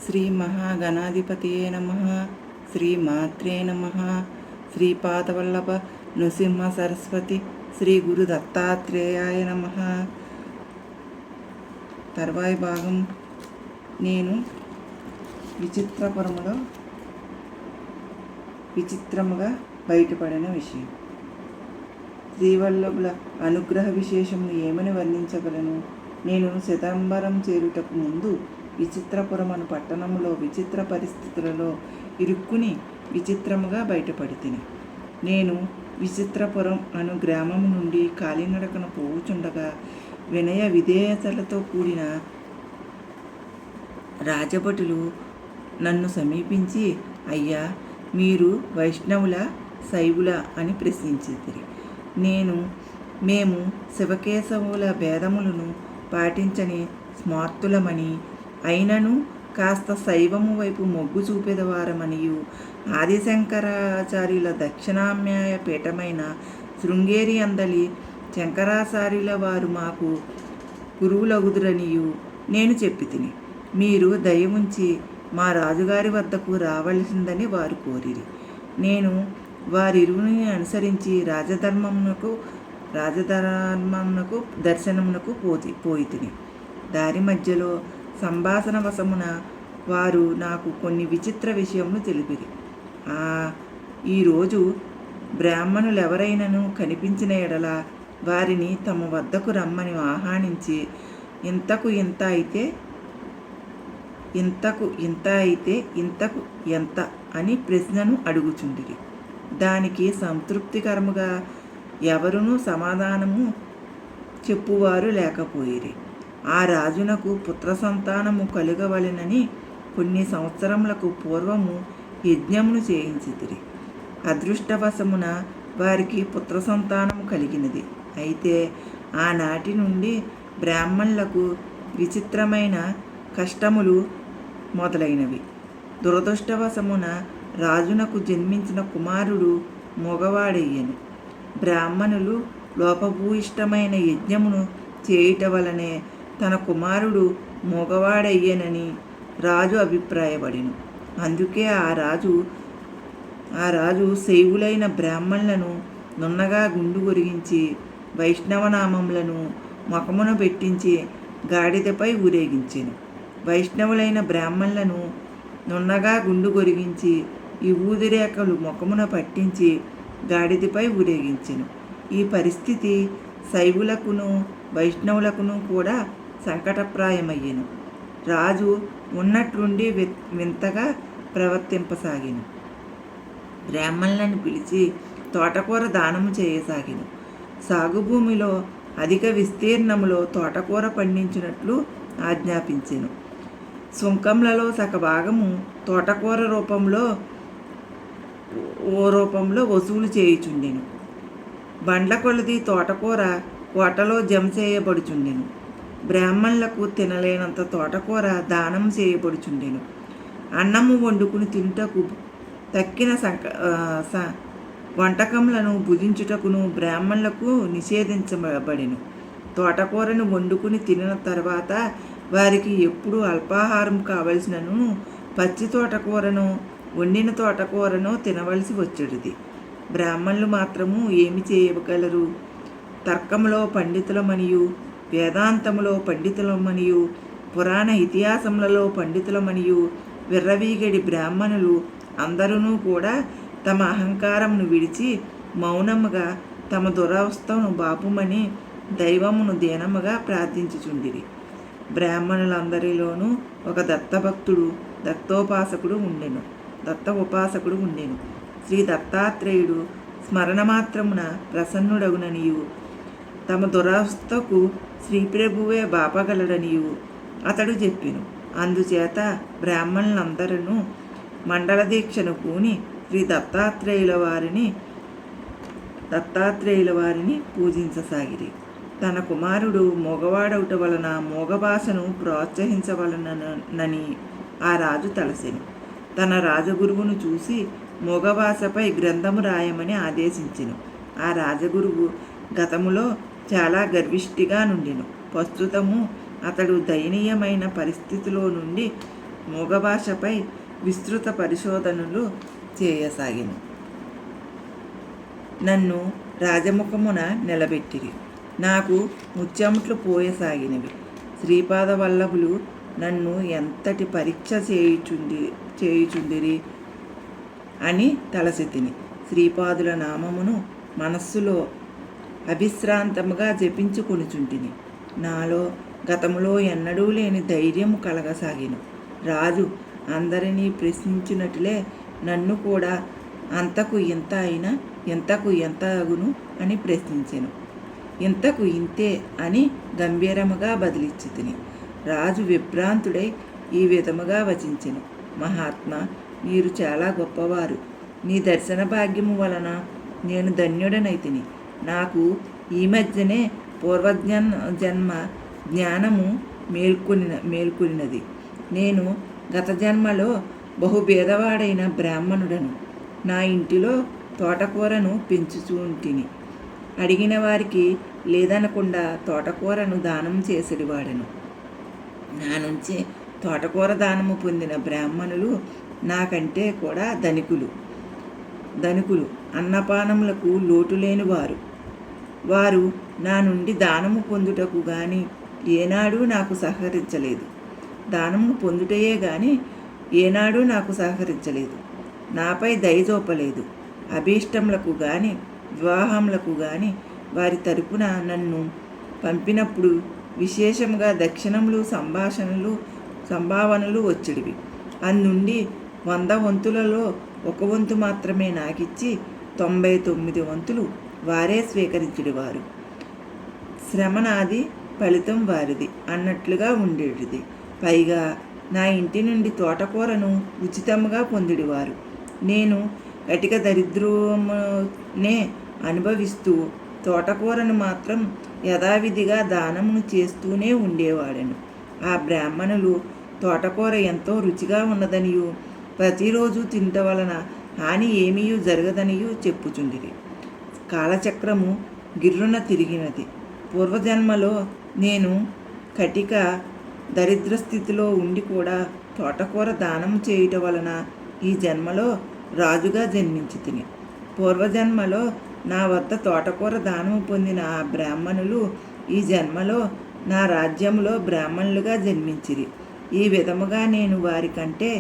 శ్రీ మహాగణాధిపతియే నమః. శ్రీమాత్రే నమః. శ్రీపాదవల్లభ నృసింహ సరస్వతి శ్రీ గురు దత్తాత్రేయాయ నమః. తర్వాయి భాగం. నేను విచిత్రపురములో విచిత్రముగా బయటపడిన విషయం. శ్రీవల్లభుల అనుగ్రహ విశేషములు ఏమని వర్ణించగలను? నేను శతాంబరం చేరుటకు ముందు విచిత్రపురం అను పట్టణంలో విచిత్ర పరిస్థితులలో ఇరుక్కుని విచిత్రముగా బయటపడితిని. నేను విచిత్రపురం అను గ్రామం నుండి కాలినడకన పోవుచుండగా వినయ విధేయతలతో కూడిన రాజభటులు నన్ను సమీపించి, అయ్యా, మీరు వైష్ణవుల శైవుల అని ప్రశ్నించితిరి. మేము శివకేశవుల భేదములను పాటించని స్మార్తులమని, అయినను కాస్త శైవము వైపు మొగ్గు చూపెదవారమనియు, ఆదిశంకరాచార్యుల దక్షిణామ్నాయ పీఠమైన శృంగేరి అందలి శంకరాచార్యుల వారు మాకు గురువులగుదురనియు నేను చెప్పితిని. మీరు దయ ఉంచి మా రాజుగారి వద్దకు రావలసిందని వారు కోరిరి. నేను వారిరువుని అనుసరించి రాజధర్మమునకు దర్శనమునకు పోయితిని. దారి మధ్యలో సంభాషణ వశమున వారు నాకు కొన్ని విచిత్ర విషయములు తెలిపిరి. ఈరోజు బ్రాహ్మణులెవరైనను కనిపించిన ఎడల వారిని తమ వద్దకు రమ్మని ఆహ్వానించి, ఇంతకు ఎంత అని ప్రశ్నను అడుగుచుండిరి. దానికి సంతృప్తికరముగా ఎవరునూ సమాధానము చెప్పువారు లేకపోయిరి. ఆ రాజునకు పుత్ర సంతానము కలుగవలెనని కొన్ని సంవత్సరములకు పూర్వము యజ్ఞమును చేయించితిరి. అదృష్టవశమున వారికి పుత్ర సంతానము కలిగినది. అయితే ఆనాటి నుండి బ్రాహ్మణులకు విచిత్రమైన కష్టములు మొదలైనవి. దురదృష్టవశమున రాజునకు జన్మించిన కుమారుడు మగవాడయ్యను. బ్రాహ్మణులు లోపభూయిష్టమైన యజ్ఞమును చేయుట వలనే తన కుమారుడు మగవాడయ్యనని రాజు అభిప్రాయపడిను. అందుకే ఆ రాజు శైవులైన బ్రాహ్మణులను నున్నగా గుండు కొరిగించి వైష్ణవనామములను ముఖమున పెట్టించి గాడిదపై ఊరేగించెను. వైష్ణవులైన బ్రాహ్మణులను నున్నగా గుండు కొరిగించి ఈ ఊదిరేఖలు ముఖమున పట్టించి గాడిదపై ఊరేగించెను. ఈ పరిస్థితి శైవులకును వైష్ణవులకును కూడా సంకటప్రాయమయ్యెను. రాజు ఉన్నట్లుండి వింతగా ప్రవర్తింపసాగిను. బ్రాహ్మణులను పిలిచి తోటకూర దానము చేయసాగిను. సాగుభూమిలో అధిక విస్తీర్ణములో తోటకూర పండించినట్లు ఆజ్ఞాపించెను. సుంకములలో సగభాగము తోటకూర రూపంలో వసూలు చేయుచుండెను. బండ్ల కొలది తోటకూర కోటలో జమ చేయబడుచుండెను. బ్రాహ్మణులకు తినలేనంత తోటకూర దానం చేయబడుచుండెను. అన్నము వండుకుని తినుటకు తక్కిన వంటకములను భుజించుటకును బ్రాహ్మణులకు నిషేధించబడెను. తోటకూరను వండుకుని తినిన తర్వాత వారికి ఎప్పుడు అల్పాహారం కావలసినను పచ్చి తోటకూరను వండిన తోటకూరను తినవలసి వచ్చేది. బ్రాహ్మణులు మాత్రము ఏమి చేయగలరు? తర్కములో పండితులమనియు, వేదాంతములో పండితులమనియు, పురాణ ఇతిహాసములలో పండితులమనియు విర్రవీగడి బ్రాహ్మణులు అందరూ కూడా తమ అహంకారమును విడిచి మౌనముగా తమ దురవస్థను బాపుమని దైవమును దీనముగా ప్రార్థించుచుండిరి. బ్రాహ్మణులందరిలోనూ ఒక దత్తోపాసకుడు ఉండెను. శ్రీ దత్తాత్రేయుడు స్మరణమాత్రమున ప్రసన్నుడగుననియు, తమ దురవస్థకు శ్రీప్రభువే బాపగలడనియు అతడు చెప్పెను. అందుచేత బ్రాహ్మణులందరూ మండల దీక్షను పూని శ్రీ దత్తాత్రేయుల వారిని పూజించసాగిరి. తన కుమారుడు మగవాడవుట వలన మోగభాషను ప్రోత్సహించవలనని ఆ రాజు తలసెను. తన రాజగురువును చూసి మోగభాషపై గ్రంథము రాయమని ఆదేశించెను. ఆ రాజగురువు గతములో చాలా గర్విష్ఠిగా నుండెను. ప్రస్తుతము అతడు దయనీయమైన పరిస్థితిలో నుండి మూగ భాషపై విస్తృత పరిశోధనలు చేయసాగాను. నన్ను రాజముఖమున నిలబెట్టిరి. నాకు ముచ్చెమట్లు పోయసాగినవి. శ్రీపాద వల్లభులు నన్ను ఎంతటి పరీక్ష చేయుచుండిరి అని తలసెత్తిని. శ్రీపాదుల నామమును మనస్సులో అవిశ్రాంతముగా జపించుకొనుచుంటిని. నాలో గతములో ఎన్నడూ లేని ధైర్యము కలగసాగిను. రాజు అందరినీ ప్రశ్నించినట్లే నన్ను కూడా అంతకు ఇంత అయినా ఎంతకు ఎంత అగును అని ప్రశ్నించాను. ఇంతకు ఇంతే అని గంభీరముగా బదిలిచ్చి తిని. రాజు విభ్రాంతుడై ఈ విధముగా వచించెను. మహాత్మా, మీరు చాలా గొప్పవారు. నీ దర్శన భాగ్యము వలన నేను ధన్యుడనైతిని. నాకు ఈ మధ్యనే జన్మ జ్ఞానము మేల్కొనినది. నేను గత జన్మలో బహుభేదవాడైన బ్రాహ్మణుడను. నా ఇంటిలో తోటకూరను పెంచుచుంటిని. అడిగిన వారికి లేదనకుండా తోటకూరను దానం చేసేవాడను. నా నుంచి తోటకూర దానము పొందిన బ్రాహ్మణులు నాకంటే కూడా ధనికులు, అన్నపానములకు లోటు లేని వారు. వారు నా నుండి దానము పొందుటకు గాని ఏనాడు నాకు సహకరించలేదు. దానము పొందుటయే గాని ఏనాడు నాకు సహకరించలేదు. నాపై దయచూపలేదు. అభీష్టములకు గాని వివాహములకు గాని వారి తరపున నన్ను పంపినప్పుడు విశేషంగా దక్షిణములు సంభావనలు వచ్చేటివి. అందుండి 100 వంతులలో 1 వంతు మాత్రమే నాకిచ్చి 99 వంతులు వారే స్వీకరించేవారు. శ్రమ నాది, ఫలితం వారిది అన్నట్లుగా ఉండేటిది. పైగా నా ఇంటి నుండి తోటకూరను ఉచితంగా పొందిడివారు. నేను కటిక దరిద్రమునే అనుభవిస్తూ తోటకూరను మాత్రం యథావిధిగా దానమును చేస్తూనే ఉండేవాడను. ఆ బ్రాహ్మణులు తోటకూర ఎంతో రుచిగా ఉన్నదనియు ప్రతిరోజు తినట వలన హాని ఏమీ జరగదనియు చెప్పుచుండిరి. కాలచక్రము గిర్రున తిరిగినది. పూర్వజన్మలో నేను కటిక దరిద్ర స్థితిలో ఉండి కూడా తోటకూర దానం చేయుట వలన ఈ జన్మలో రాజుగా జన్మించి తిని. పూర్వజన్మలో నా వద్ద తోటకూర దానము పొందిన ఆ బ్రాహ్మణులు ఈ జన్మలో నా రాజ్యంలో బ్రాహ్మణులుగా జన్మించిరి. ఈ విధముగా నేను వారి కంటే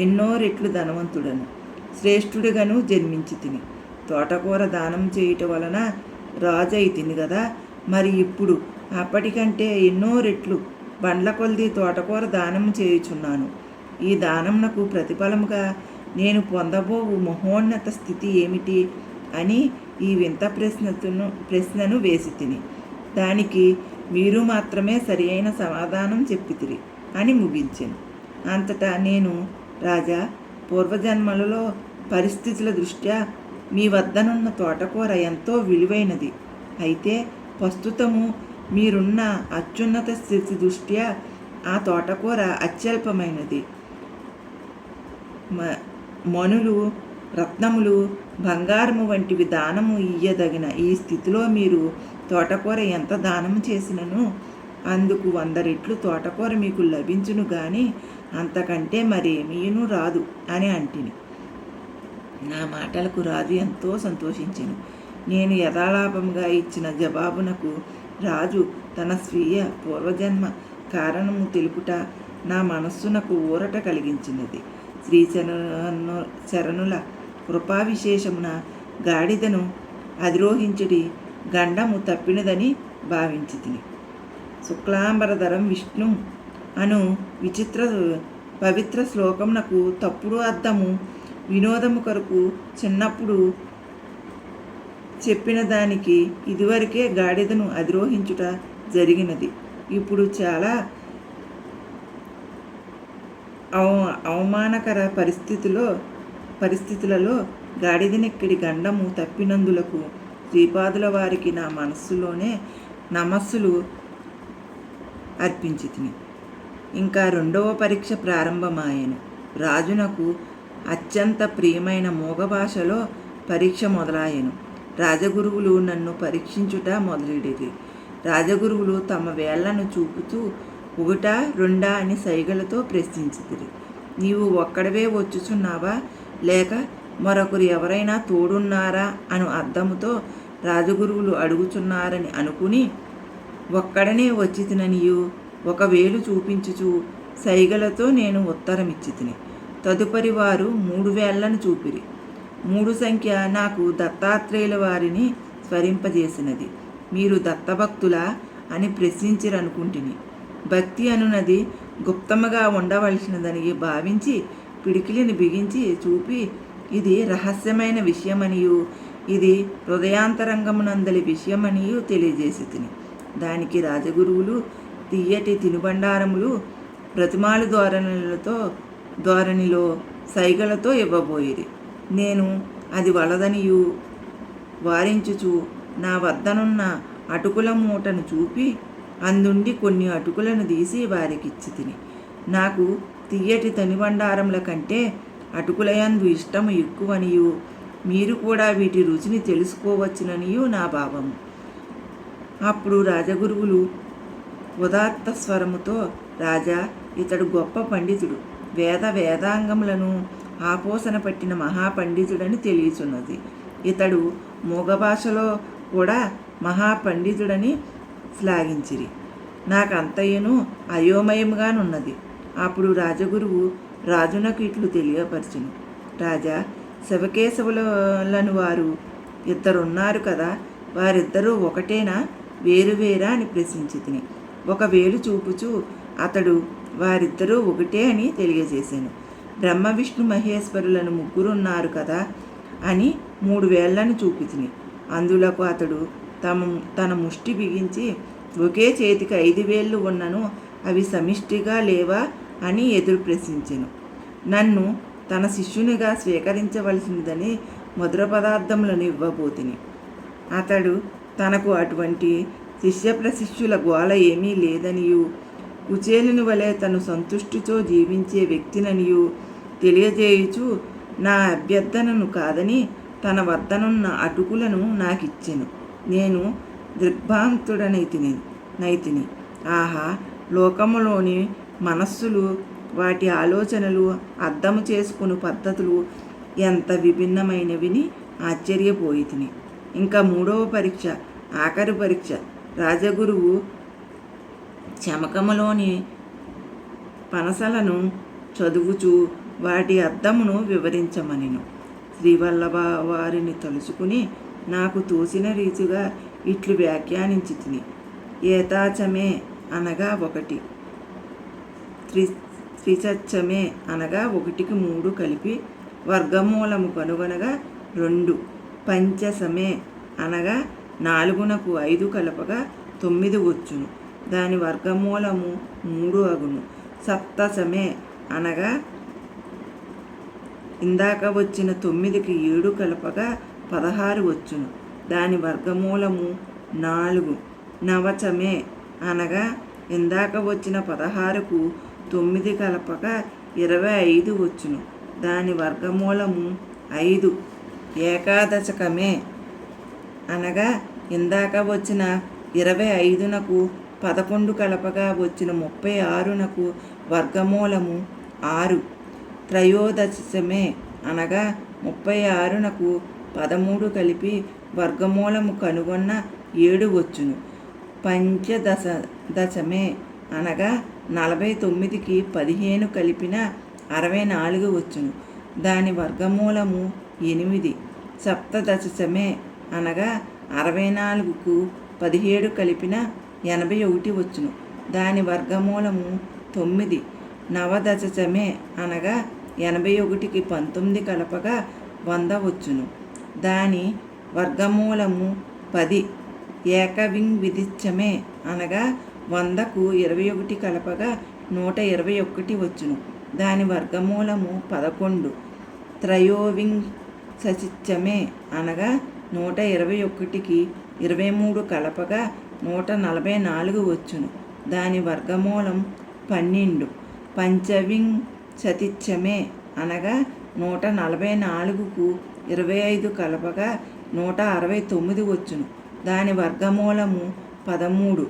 ఎన్నో రెట్లు ధనవంతుడను, శ్రేష్ఠుడిగాను జన్మించి తిని. తోటకూర దానం చేయుట వలన రాజు అయి తిని కదా, మరి ఇప్పుడు అప్పటికంటే ఎన్నో రెట్లు బండ్ల కొలది తోటకూర దానం చేయుచున్నాను. ఈ దానమునకు ప్రతిఫలముగా నేను పొందబోవు మహోన్నత స్థితి ఏమిటి అని ఈ వింత ప్రశ్నను వేసి తిని. దానికి మీరు మాత్రమే సరి అయిన సమాధానం చెప్పితిరి అని ముగించాను. అంతటా నేను, రాజా, పూర్వజన్మలలో పరిస్థితుల దృష్ట్యా మీ వద్దనున్న తోటకూర ఎంతో విలువైనది. అయితే ప్రస్తుతము మీరున్న అత్యున్నత స్థితి దృష్ట్యా ఆ తోటకూర అత్యల్పమైనది. మణులు, రత్నములు, బంగారము వంటివి దానము ఇయ్యదగిన ఈ స్థితిలో మీరు తోటకూర ఎంత దానము చేసినను అందుకు 100 రెట్లు తోటకూర మీకు లభించును గాని అంతకంటే మరేమీను రాదు అని అంటిని. నా మాటలకు రాజు ఎంతో సంతోషించెను. నేను యథాలాపంగా ఇచ్చిన జవాబునకు రాజు తన స్వీయ పూర్వజన్మ కారణము తెలుపుట నా మనస్సునకు ఊరట కలిగించినది. శ్రీ శరణుల కృపా విశేషమున గాడిదను అధిరోహించుడి గండము తప్పినదని భావించి తిని. శుక్లాంబరధరం విష్ణు అను పవిత్ర శ్లోకమునకు తప్పుడు అర్థము వినోదము కొరకు చిన్నప్పుడు చెప్పిన దానికి ఇదివరకే గాడిదను అధిరోహించుట జరిగినది. ఇప్పుడు చాలా అవమానకర పరిస్థితులలో గాడిదనెక్కడి గండము తప్పినందులకు శ్రీపాదుల వారికి నా మనస్సులోనే నమస్సులు అర్పించి తిని. ఇంకా 2వ పరీక్ష ప్రారంభమాయెను. రాజునకు అత్యంత ప్రియమైన మూగ భాషలో పరీక్ష మొదలాయెను. రాజగురువులు నన్ను పరీక్షించుట మొదలెడిరి. రాజగురువులు తమ వేళ్లను చూపుతూ 1, 2 అని సైగలతో ప్రశ్నించిరి. నీవు ఒక్కడవే వచ్చుచున్నావా, లేక మరొకరు ఎవరైనా తోడున్నారా అను అర్థముతో రాజగురువులు అడుగుచున్నారని అనుకుని ఒక్కడనే వచ్చి తిననియు ఒక వేలు చూపించుచు సైగలతో నేను ఉత్తరమిచ్చి తిని. తదుపరి వారు 3 వేళ్లను చూపిరి. 3 సంఖ్య నాకు దత్తాత్రేయుల వారిని స్మరింపజేసినది. మీరు దత్తభక్తులా అని ప్రశ్నించిరనుకుంటుని. భక్తి అనున్నది గుప్తముగా ఉండవలసినదని భావించి పిడికిలిని బిగించి చూపి ఇది రహస్యమైన విషయమనియు ఇది హృదయాంతరంగమునందలి విషయమనియు తెలియజేసి తిని. దానికి రాజగురువులు తీయటి తినుబండారములు ప్రతిమాలు ధోరణిలో సైగలతో ఇవ్వబోయిరి. నేను అది వలదనియు వారించుచు నా వద్దనున్న అటుకుల మూటను చూపి అందుండి కొన్ని అటుకులను తీసి వారికిచ్చి తిని. నాకు తీయటి తినుబండారముల కంటే అటుకులయందు ఇష్టము ఎక్కువనియు మీరు కూడా వీటి రుచిని తెలుసుకోవచ్చుననియు నా భావము. అప్పుడు రాజగురువులు ఉదాత్త స్వరముతో, రాజా, ఇతడు గొప్ప పండితుడు, వేదాంగములను ఆపోసన పట్టిన మహాపండితుడని తెలియచున్నది. ఇతడు మూగ భాషలో కూడా మహాపండితుడని శ్లాఘించిరి. నాకంతయును అయోమయముగానున్నది. అప్పుడు రాజగురువు రాజునకు ఇట్లు తెలియపరచును. రాజా, శివకేశవులను వారు ఇద్దరున్నారు కదా, వారిద్దరూ ఒకటేనా, వేరువేరా అని ప్రశ్నించి తిని. ఒక వేలు చూపుచూ అతడు వారిద్దరూ ఒకటే అని తెలియజేశాను. బ్రహ్మ విష్ణు మహేశ్వరులను ముగ్గురున్నారు కదా అని 3 వేళ్లను చూపితిని. అందులకు అతడు తన ముష్టి బిగించి ఒకే చేతికి 5 వేళ్ళు ఉన్నను అవి సమిష్టిగా లేవా అని ఎదురు ప్రశ్నించెను. నన్ను తన శిష్యునిగా స్వీకరించవలసినదని మధుర పదార్థములను ఇవ్వబోతిని. అతడు తనకు అటువంటి శిష్య ప్రశిష్యుల గోల ఏమీ లేదనియు కుచేలుని వలె తను సంతుష్టితో జీవించే వ్యక్తిననియు తెలియజేయుచు నా అభ్యర్థనను కాదని తన వద్దనున్న అటుకులను నాకిచ్చెను. నేను దిగ్భ్రాంతుడనైతిని. ఆహా, లోకములోని మనస్సులు, వాటి ఆలోచనలు, అర్థము చేసుకుని పద్ధతులు ఎంత విభిన్నమైనవిని ఆశ్చర్యపోయితిని. ఇంకా 3వ పరీక్ష, ఆఖరి పరీక్ష. రాజగురువు చమకములోని పనసలను చదువుచూ వాటి అర్థమును వివరించమనెను. శ్రీవల్లభ వారిని తలుచుకుని నాకు తోసిన రీతిగా ఇట్లు వ్యాఖ్యానించి తిని. ఏతాచమే అనగా 1, త్రిచచ్చమే అనగా 1కి 3 కలిపి వర్గమూలము కనుగొనగా 2, పంచసమే అనగా 4నకు 5 కలపగా 9 వచ్చును, దాని వర్గమూలము 3 అగును. సప్తసమే అనగా ఇందాక వచ్చిన 9కి 7 కలపగా 16 వచ్చును, దాని వర్గమూలము 4. నవచమే అనగా ఇందాక వచ్చిన 16కు 9 కలపగా 25 వచ్చును, దాని వర్గమూలము 5. ఏకాదశకమే అనగా ఇందాక వచ్చిన 25నకు 11 కలపగా వచ్చిన 36నకు వర్గమూలము 6. త్రయోదశమే అనగా 36నకు 13 కలిపి వర్గమూలము కనుగొన్న 7 వచ్చును. పంచదశమే అనగా 49కి 15 కలిపిన 64 వచ్చును, దాని వర్గమూలము 8. సప్తదశమే అనగా 64కు 17 కలిపిన 81 వచ్చును, దాని వర్గమూలము 9. నవదశమే అనగా 81కి 19 కలపగా 100 వచ్చును, దాని వర్గమూలము 10. ఏకవింశతిమే అనగా 100కు 21 కలపగా 121 వచ్చును, దాని వర్గమూలము 11. త్రయోవింశతిమే అనగా 121కి 23 కలపగా 144 వచ్చును, దాని వర్గమూలం 12. పంచవింశతిమే అనగా 144కు 25 కలపగా 169 వచ్చును, దాని వర్గమూలము 13.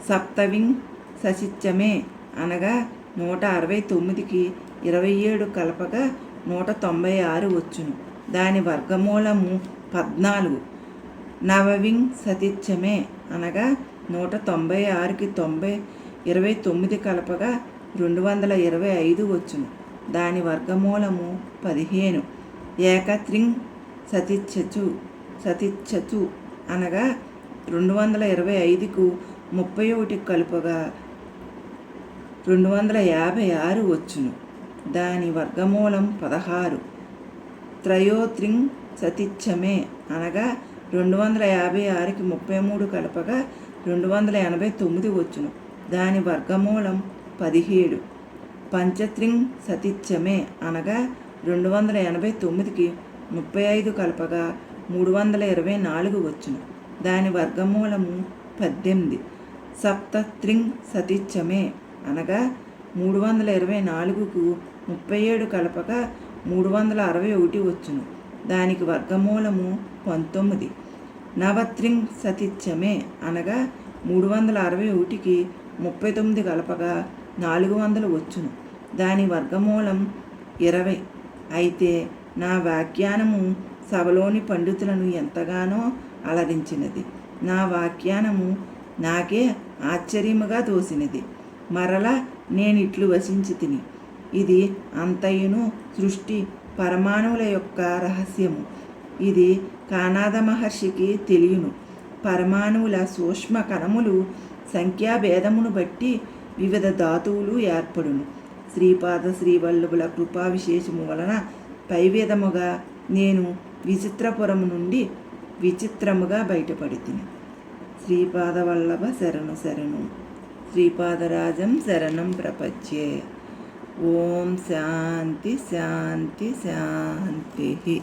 సప్తవింశతిమే అనగా 169కి 27 కలపగా 196 వచ్చును. దాని వర్గమూలము 14. నవవింశతిచ్చమే అనగా 196కి 29 కలపగా 225 వచ్చును. దాని వర్గమూలము 15. ఏకత్రింశతిచ్చచు అనగా 225కు 31 కలుపగా 256 వచ్చును. దాని వర్గమూలం 16. త్రయోత్రింశతిచ్చమే అనగా 256కి 33 కలపగా 289 వచ్చును. దాని వర్గమూలం 17. పంచత్రింశతిచ్చమే అనగా 289కి 35 కలపగా 324 వచ్చును. దాని వర్గమూలము 18. సప్తత్రింశతిచ్చమే అనగా 324కు 37 కలపగా 361 వచ్చును. దానికి వర్గమూలము 19. నవత్రింశతిచ్చమే అనగా 361కి 39 కలపగా 400 వచ్చును. దాని వర్గమూలం 20. అయితే నా వ్యాఖ్యానము సభలోని పండితులను ఎంతగానో అలరించినది. నా వ్యాఖ్యానము నాకే ఆశ్చర్యముగా తోసినది. మరలా నేనిట్లు వసించి తిని, ఇది అంతయును సృష్టి పరమాణువుల యొక్క రహస్యము. ఇది కానాద మహర్షికి తెలియను. పరమాణువుల సూక్ష్మ కణములు సంఖ్యాభేదమును బట్టి వివిధ ధాతువులు ఏర్పడును. శ్రీపాద శ్రీవల్లభుల కృపా విశేషము వలన పై విధముగా నేను విచిత్రపురము నుండి విచిత్రముగా బయటపడితిని. శ్రీపాదవల్లభ శరణు శరణు. శ్రీపాదరాజం శరణం ప్రపంచే. ఓం శాంతి శాంతి శాంతి.